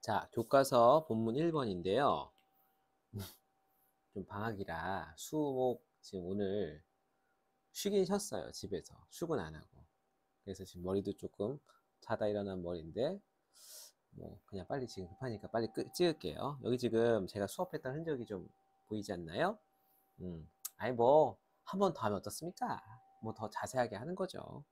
자, 교과서 본문 1번인데요. 좀 방학이라 수목 지금 오늘 쉬긴 쉬었어요. 집에서. 출근 안 하고. 그래서 지금 머리도 조금 자다 일어난 머리인데 뭐 그냥 빨리 지금 급하니까 빨리 찍을게요. 여기 지금 제가 수업했던 흔적이 좀 보이지 않나요? 아니 뭐 한 번 더 하면 어떻습니까? 뭐 더 자세하게 하는 거죠.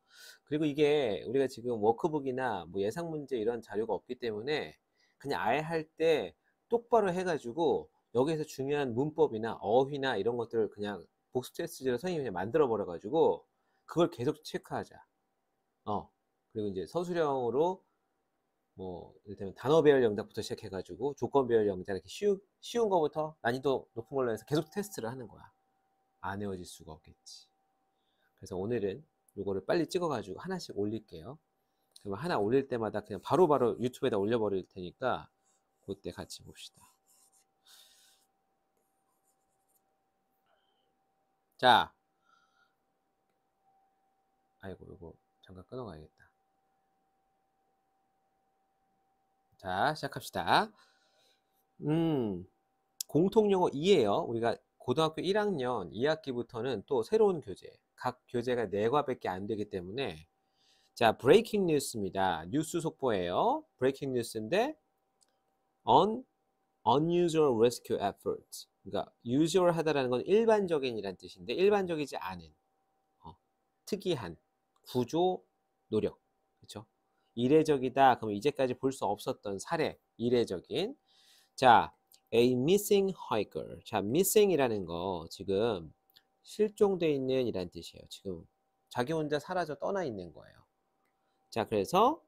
그리고 이게 우리가 지금 워크북이나 뭐 예상 문제 이런 자료가 없기 때문에 그냥 아예 할 때 똑바로 해가지고 여기에서 중요한 문법이나 어휘나 이런 것들을 그냥 복습 테스트지로 선생님이 그냥 만들어 버려 가지고 그걸 계속 체크하자. 그리고 이제 서술형으로 뭐 이를테면 단어 배열 영작부터 시작해 가지고 조건 배열 영작 이렇게 쉬운 거부터 난이도 높은 걸로 해서 계속 테스트를 하는 거야. 안 외워질 수가 없겠지. 그래서 오늘은 요거를 빨리 찍어 가지고 하나씩 올릴게요. 그럼 하나 올릴 때마다 그냥 바로바로 유튜브에다 올려버릴 테니까 그때 같이 봅시다. 자, 아이고 요거 잠깐 끊어가야겠다. 자, 시작합시다. 공통용어 2예요. 우리가 고등학교 1학년 2학기부터는 또 새로운 교재, 각 교재가 4과밖에 안 되기 때문에 자, 브레이킹 뉴스입니다. 뉴스 속보예요. 브레이킹 뉴스인데 unusual rescue efforts. 그러니까 usual 하다라는 건 일반적인이란 뜻인데 일반적이지 않은 특이한 구조 노력. 그렇죠? 이례적이다. 그럼 이제까지 볼 수 없었던 사례, 이례적인. 자, a missing hiker. 자, missing이라는 거 지금 실종돼 있는 이란 뜻이에요. 지금 자기 혼자 사라져 떠나 있는 거예요. 자, 그래서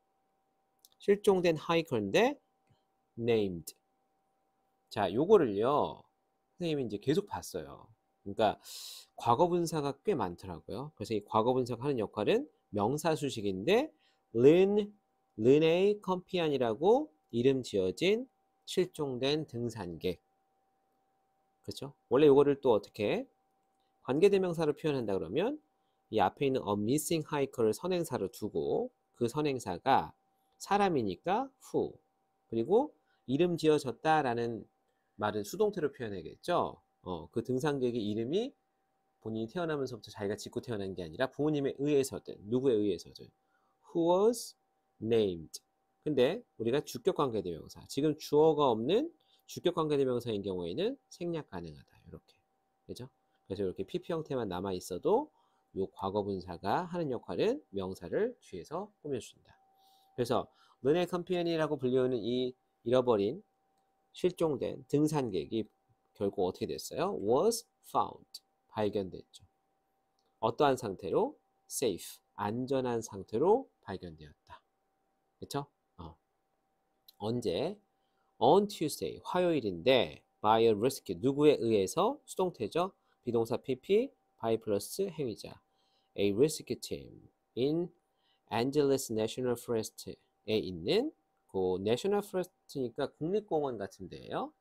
실종된 hiker인데 named. 자, 요거를요. 선생님이 이제 계속 봤어요. 그러니까 과거분사가 꽤 많더라고요. 그래서 이 과거분사가 하는 역할은 명사수식인데 르네 컴피안이라고 이름 지어진 실종된 등산객. 그렇죠? 원래 이거를 또 어떻게 관계대명사로 표현한다 그러면 이 앞에 있는 a missing hiker를 선행사로 두고 그 선행사가 사람이니까 who 그리고 이름 지어졌다라는 말은 수동태로 표현해야겠죠. 그 등산객의 이름이 본인이 태어나면서부터 자기가 짓고 태어난 게 아니라 부모님에 의해서든 누구에 의해서든 who was named. 근데 우리가 주격관계대명사 지금 주어가 없는 주격관계대명사인 경우에는 생략 가능하다. 이렇게 그죠? 그래서 이렇게 PP 형태만 남아 있어도 요 과거분사가 하는 역할은 명사를 뒤에서 꾸며준다. 그래서 르네 컴피언이라고 불리우는 이 잃어버린 실종된 등산객이 결국 어떻게 됐어요? was found. 발견됐죠. 어떠한 상태로? safe. 안전한 상태로 발견되었다. 그쵸? 언제? on Tuesday. 화요일인데 by a rescue. 누구에 의해서? 수동태죠. 비동사 PP by 플러스 행위자. a rescue team in Angeles National Forest에 있는 그 National Forest니까 국립공원 같은 데예요.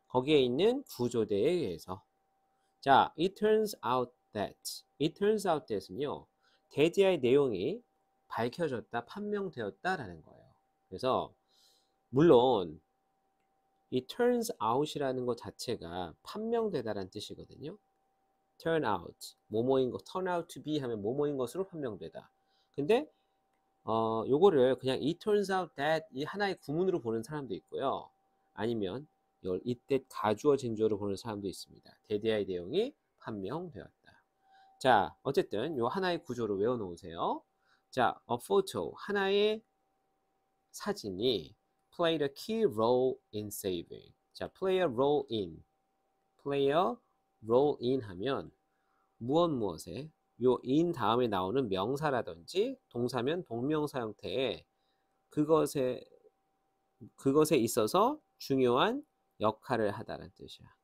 거기에 있는 구조대에 의해서. 자, it turns out that은요, 대지의 내용이 밝혀졌다, 판명되었다라는 거예요. 그래서 물론 이 turns out이라는 것 자체가 판명되다라는 뜻이거든요. turn out, 뭐뭐인 것, turn out to be 하면 뭐뭐인 것으로 판명되다. 근데 요거를 그냥 it turns out that 이 하나의 구문으로 보는 사람도 있고요. 아니면 이걸 이때 가주어 진주어로 보는 사람도 있습니다. 대대의 내용이 판명되었다. 자, 어쨌든 요 하나의 구조를 외워놓으세요. 자, a photo 하나의 사진이 played a key role in saving. 자, play a role in 하면 무엇에 요 in 다음에 나오는 명사라든지 동사면 동명사 형태의 그것에 있어서 중요한 역할을 하다는 뜻이야.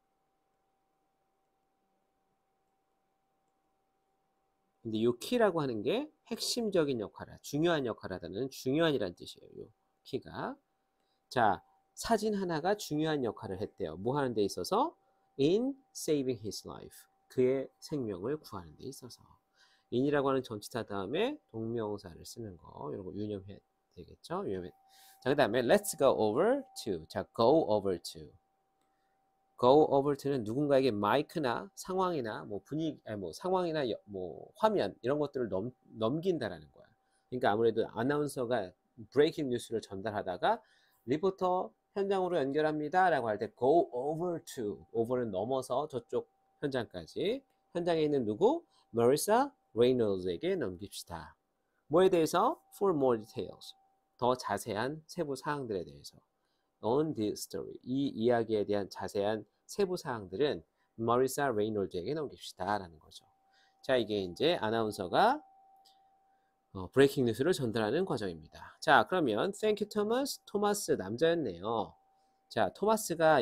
근데 요 키라고 하는 게 핵심적인 역할을, 중요한 역할을 하다는 중요한이란 뜻이에요. 요 키가. 자, 사진 하나가 중요한 역할을 했대요. 뭐 하는 데 있어서? In saving his life. 그의 생명을 구하는 데 있어서. in이라고 하는 전치사 다음에 동명사를 쓰는 거 이런 거 유념해야 되겠죠. 자, 그 다음에 let's go over to. 자, go over to. go over to는 누군가에게 마이크나 상황이나 뭐 분위기, 아니 뭐 상황이나 뭐 화면 이런 것들을 넘긴다라는 거야. 그러니까 아무래도 아나운서가 브레이킹 뉴스를 전달하다가 리포터 현장으로 연결합니다라고 할 때 go over to. over는 넘어서 저쪽 현장까지. 현장에 있는 누구? Marissa Reynolds에게 넘깁시다. 뭐에 대해서? For more details. 더 자세한 세부 사항들에 대해서. On this story. 이 이야기에 대한 자세한 세부 사항들은 Marissa Reynolds에게 넘깁시다 라는 거죠. 자, 이게 이제 아나운서가 브레이킹 뉴스를 전달하는 과정입니다. 자, 그러면 Thank you, Thomas. 토마스 남자였네요. 자, 토마스가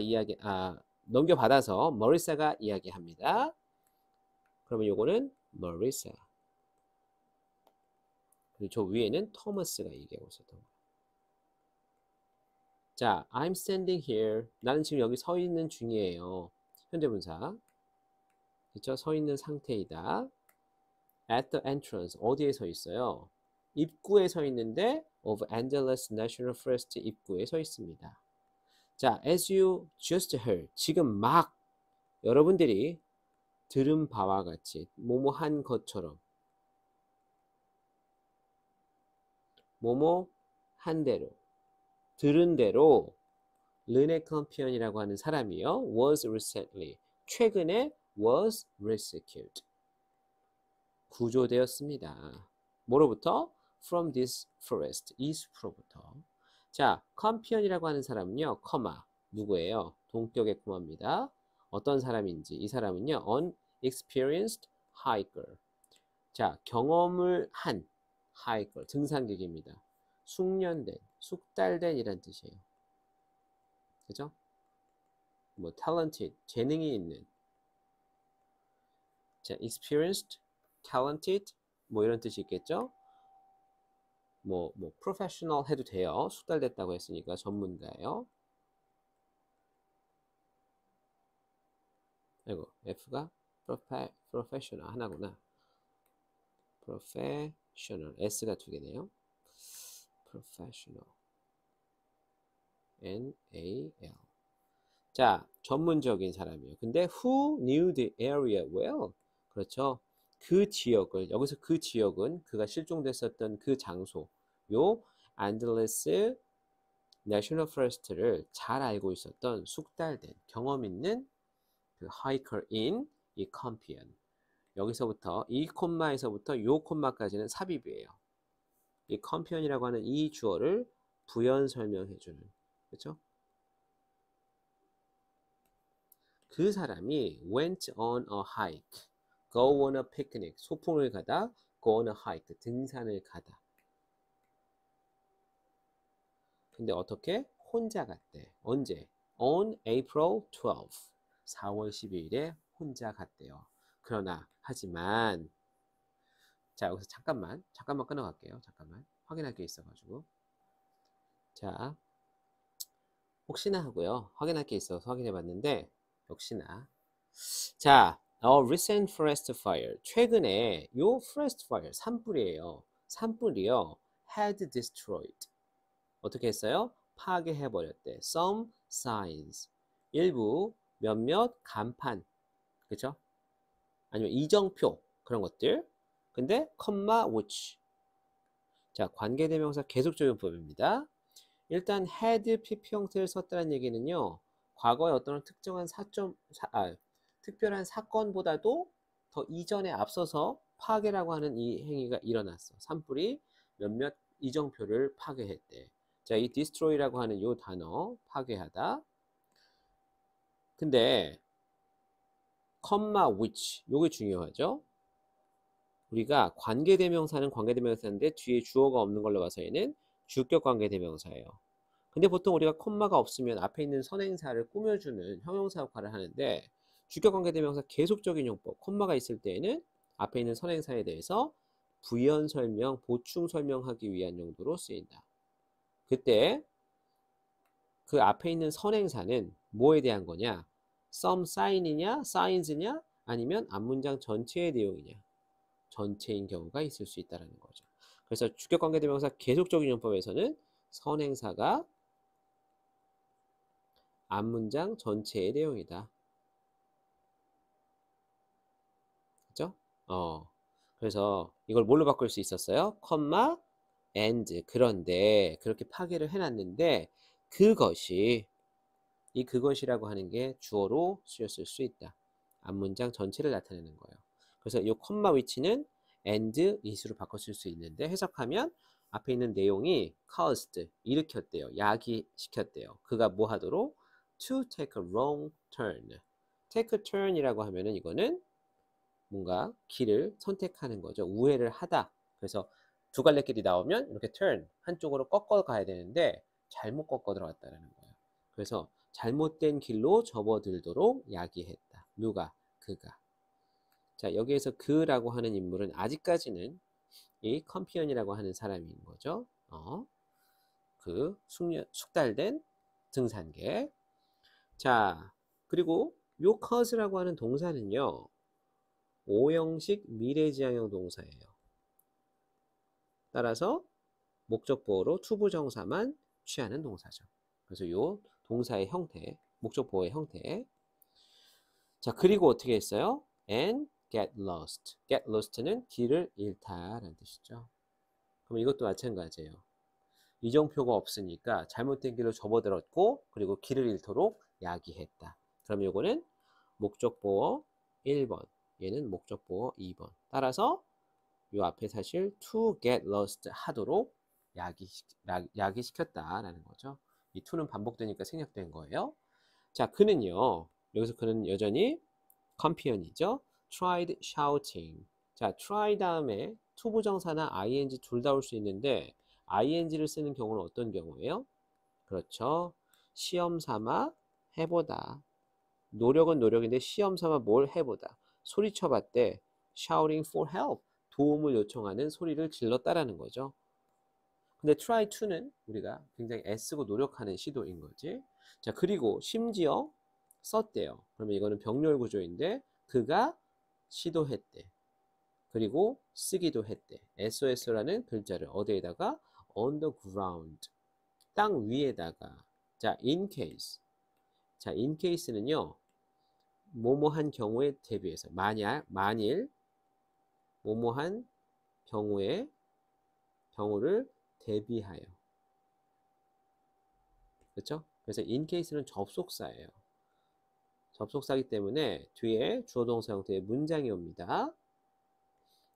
넘겨받아서 Marissa가 이야기합니다. 그러면 요거는 Marissa. 그리고 저 위에는 토마스가 얘기하고 있었던 거예요. 자, I'm standing here. 나는 지금 여기 서 있는 중이에요. 현재분사. 그렇죠? 서 있는 상태이다. At the entrance. 어디에 서 있어요? 입구에 서 있는데 of Angeles National Forest 입구에 서 있습니다. 자, as you just heard. 지금 막 여러분들이 들은 바와 같이 뭐뭐 한 것처럼 뭐뭐 한 대로 들은 대로 르네 컴피언이라고 하는 사람이요. was recently. 최근에 was rescued. 구조되었습니다. 뭐로부터? From this forest. 이 숲으로부터. 자, 컴피언이라고 하는 사람은요. 커마. 누구예요? 동격의 코마입니다. 어떤 사람인지. 이 사람은요. An experienced hiker. 자, 경험을 한 hiker. 등산객입니다. 숙련된, 숙달된 이란 뜻이에요. 그죠? 뭐 talented, 재능이 있는. 자, experienced, talented 뭐 이런 뜻이 있겠죠? 뭐 professional 해도 돼요. 숙달됐다고 했으니까 전문가예요. 아이고, F가 professional 하나구나. professional, S가 두 개네요. professional, N-A-L. 자, 전문적인 사람이에요. 근데 who knew the area well? 그렇죠. 그 지역을, 여기서 그 지역은 그가 실종됐었던 그 장소, 요 안젤레스 내셔널 포레스트를 잘 알고 있었던 숙달된 경험 있는 그 하이커인 이 컴피언. 여기서부터 이 콤마에서부터 요 콤마까지는 삽입이에요. 이 컴피언이라고 하는 이 주어를 부연 설명해주는, 그렇죠? 그 사람이 went on a hike, go on a picnic, 소풍을 가다, go on a hike, 등산을 가다. 근데 어떻게? 혼자 갔대. 언제? On April 12, 4월 12일에 혼자 갔대요. 그러나, 하지만, 자, 여기서 잠깐만 끊어갈게요. 잠깐만. 확인할 게 있어가지고. 자, 혹시나 하고요. 확인할 게 있어서 확인해봤는데, 역시나. 자, recent forest fire. 최근에 요 forest fire, 산불이에요. 산불이요. had destroyed. 어떻게 했어요? 파괴해버렸대. Some signs. 일부, 몇몇, 간판. 그쵸? 아니면 이정표. 그런 것들. 근데, 컴마, which. 자, 관계대명사 계속적용법입니다. 일단, had, pp 형태를 썼다는 얘기는요. 과거에 어떤 특정한 특별한 사건보다도 더 이전에 앞서서 파괴라고 하는 이 행위가 일어났어. 산불이 몇몇 이정표를 파괴했대. 자, 이 destroy라고 하는 이 단어, 파괴하다. 근데 컴마 which, 요게 중요하죠. 우리가 관계대명사는 관계대명사인데 뒤에 주어가 없는 걸로 봐서는 주격 관계대명사예요. 근데 보통 우리가 콤마가 없으면 앞에 있는 선행사를 꾸며주는 형용사 역할을 하는데 주격 관계대명사 계속적인 용법, 콤마가 있을 때에는 앞에 있는 선행사에 대해서 부연 설명, 보충 설명하기 위한 용도로 쓰인다. 그때 그 앞에 있는 선행사는 뭐에 대한 거냐? some sign이냐, signs냐, 아니면 앞문장 전체의 내용이냐? 전체인 경우가 있을 수 있다는 거죠. 그래서 주격관계대명사 계속적인 용법에서는 선행사가 앞문장 전체의 내용이다. 그죠? 그래서 이걸 뭘로 바꿀 수 있었어요? 컴마, and. 그런데 그렇게 파괴를 해놨는데 그것이라고 하는 게 주어로 쓰였을 수 있다. 앞문장 전체를 나타내는 거예요. 그래서 이 콤마 위치는 and, is로 바꿨을 수 있는데 해석하면 앞에 있는 내용이 caused, 일으켰대요. 야기시켰대요. 그가 뭐 하도록? to take a wrong turn. take a turn이라고 하면은 이거는 뭔가 길을 선택하는 거죠. 우회를 하다. 그래서 두 갈래 길이 나오면 이렇게 turn, 한쪽으로 꺾어 가야 되는데 잘못 꺾어 들어갔다는 거예요. 그래서 잘못된 길로 접어들도록 야기했다. 누가? 그가. 자, 여기에서 그라고 하는 인물은 아직까지는 이 컴피언이라고 하는 사람인 거죠. 그 숙달된 등산객. 자, 그리고 요 cause라고 하는 동사는요. 5형식 미래지향형 동사예요. 따라서 목적보어로 투부정사만 취하는 동사죠. 그래서 이 동사의 형태, 목적보어의 형태. 자, 그리고 어떻게 했어요? And get lost. get lost는 길을 잃다라는 뜻이죠. 그럼 이것도 마찬가지예요. 이정표가 없으니까 잘못된 길로 접어들었고 그리고 길을 잃도록 야기했다. 그럼 이거는 목적보어 1번, 얘는 목적보어 2번. 따라서 이 앞에 사실 to get lost 하도록 야기시켰다라는 거죠. 이 to는 반복되니까 생략된 거예요. 자, 그는요. 여기서 그는 여전히 컴피언이죠. tried shouting. 자, try 다음에 to 부정사나 ing 둘 다 올 수 있는데 ing를 쓰는 경우는 어떤 경우예요? 그렇죠. 시험 삼아 해보다. 노력은 노력인데 시험 삼아 뭘 해보다. 소리쳐봤대. shouting for help. 도움을 요청하는 소리를 질렀다라는 거죠. 근데 try to는 우리가 굉장히 애쓰고 노력하는 시도인 거지. 자, 그리고 심지어 썼대요. 그러면 이거는 병렬 구조인데 그가 시도했대. 그리고 쓰기도 했대. SOS라는 글자를 어디에다가? on the ground. 땅 위에다가. 자, in case. 자, in case는요. 뭐뭐한 경우에 대비해서 만일 뭐뭐한 경우를 대비하여. 그렇죠? 그래서 in case는 접속사예요. 접속사이기 때문에 뒤에 주어 동사 형태의 문장이 옵니다.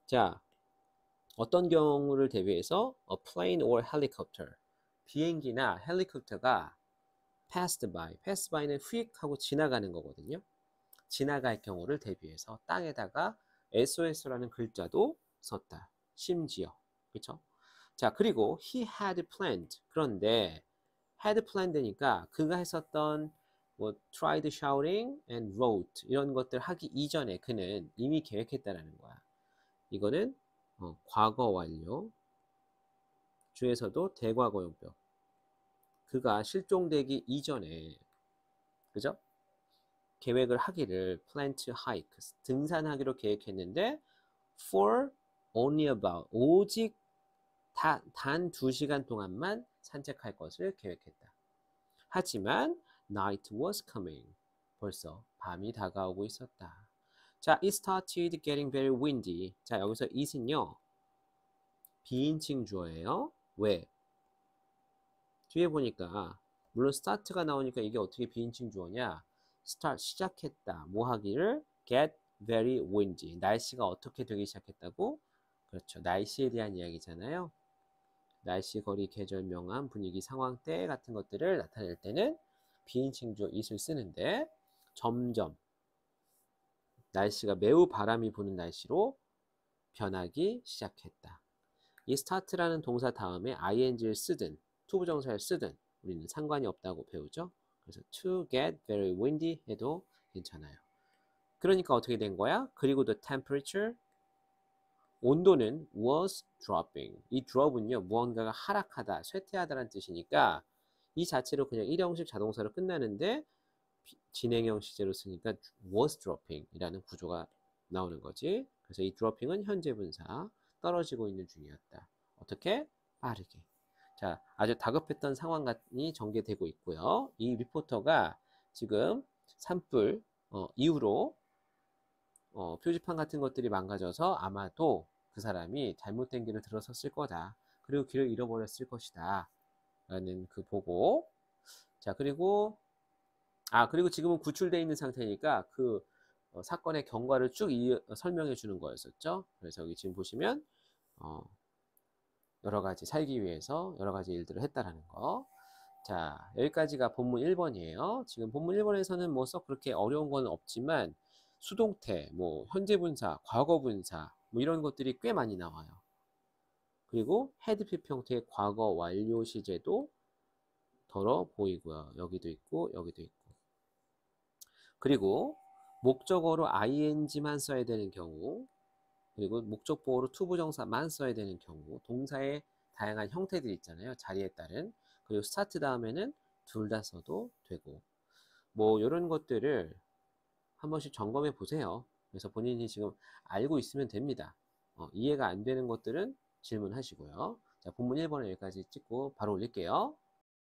자, 어떤 경우를 대비해서 a plane or helicopter. 비행기나 헬리콥터가 passed by는 휙 하고 지나가는 거거든요. 지나갈 경우를 대비해서 땅에다가 SOS라는 글자도 썼다. 심지어. 그렇죠? 자, 그리고 he had planned. 그런데 had planned니까 그가 했었던 뭐 tried shouting and wrote 이런 것들 하기 이전에 그는 이미 계획했다라는 거야. 이거는 과거 완료. 주에서도 대과거용법. 그가 실종되기 이전에 그죠? 계획을 하기를 plan to hike 등산하기로 계획했는데 for only about 오직 단 2시간 동안만 산책할 것을 계획했다. 하지만 night was coming. 벌써 밤이 다가오고 있었다. 자, it started getting very windy. 자, 여기서 it은요. 비인칭 주어예요. 왜? 뒤에 보니까 물론 start가 나오니까 이게 어떻게 비인칭 주어냐? start 시작했다. 뭐 하기를? get very windy. 날씨가 어떻게 되기 시작했다고? 그렇죠. 날씨에 대한 이야기잖아요. 날씨, 거리, 계절, 명암, 분위기, 상황, 때 같은 것들을 나타낼 때는 비인칭 주어 it을 쓰는데 점점 날씨가 매우 바람이 부는 날씨로 변하기 시작했다. 이 start라는 동사 다음에 ing를 쓰든 투부정사를 쓰든 우리는 상관이 없다고 배우죠. 그래서 to get very windy 해도 괜찮아요. 그러니까 어떻게 된 거야? 그리고 the temperature 온도는 was dropping. 이 drop은요 무언가가 하락하다, 쇠퇴하다라는 뜻이니까 이 자체로 그냥 일형식 자동사로 끝나는데 진행형 시제로 쓰니까 was dropping 이라는 구조가 나오는 거지. 그래서 이 dropping은 현재 분사 떨어지고 있는 중이었다. 어떻게? 빠르게. 자, 아주 다급했던 상황이 전개되고 있고요. 이 리포터가 지금 산불 이후로 표지판 같은 것들이 망가져서 아마도 그 사람이 잘못된 길을 들어섰을 거다. 그리고 길을 잃어버렸을 것이다. 라는 그 보고. 자, 그리고 지금은 구출되어 있는 상태니까 그 사건의 경과를 쭉 설명해 주는 거였었죠. 그래서 여기 지금 보시면 여러 가지 살기 위해서 여러 가지 일들을 했다라는 거. 자, 여기까지가 본문 1번이에요. 지금 본문 1번에서는 뭐 썩 그렇게 어려운 건 없지만 수동태, 뭐 현재 분사, 과거 분사 뭐 이런 것들이 꽤 많이 나와요. 그리고 헤드 PP 형태의 과거 완료 시제도 덜어 보이고요. 여기도 있고 여기도 있고. 그리고 목적어로 ing만 써야 되는 경우, 그리고 목적보어로 투부정사만 써야 되는 경우, 동사의 다양한 형태들이 있잖아요. 자리에 따른. 그리고 스타트 다음에는 둘 다 써도 되고, 뭐 이런 것들을 한 번씩 점검해 보세요. 그래서 본인이 지금 알고 있으면 됩니다. 이해가 안 되는 것들은 질문하시고요. 자, 본문 1번은 여기까지 찍고 바로 올릴게요.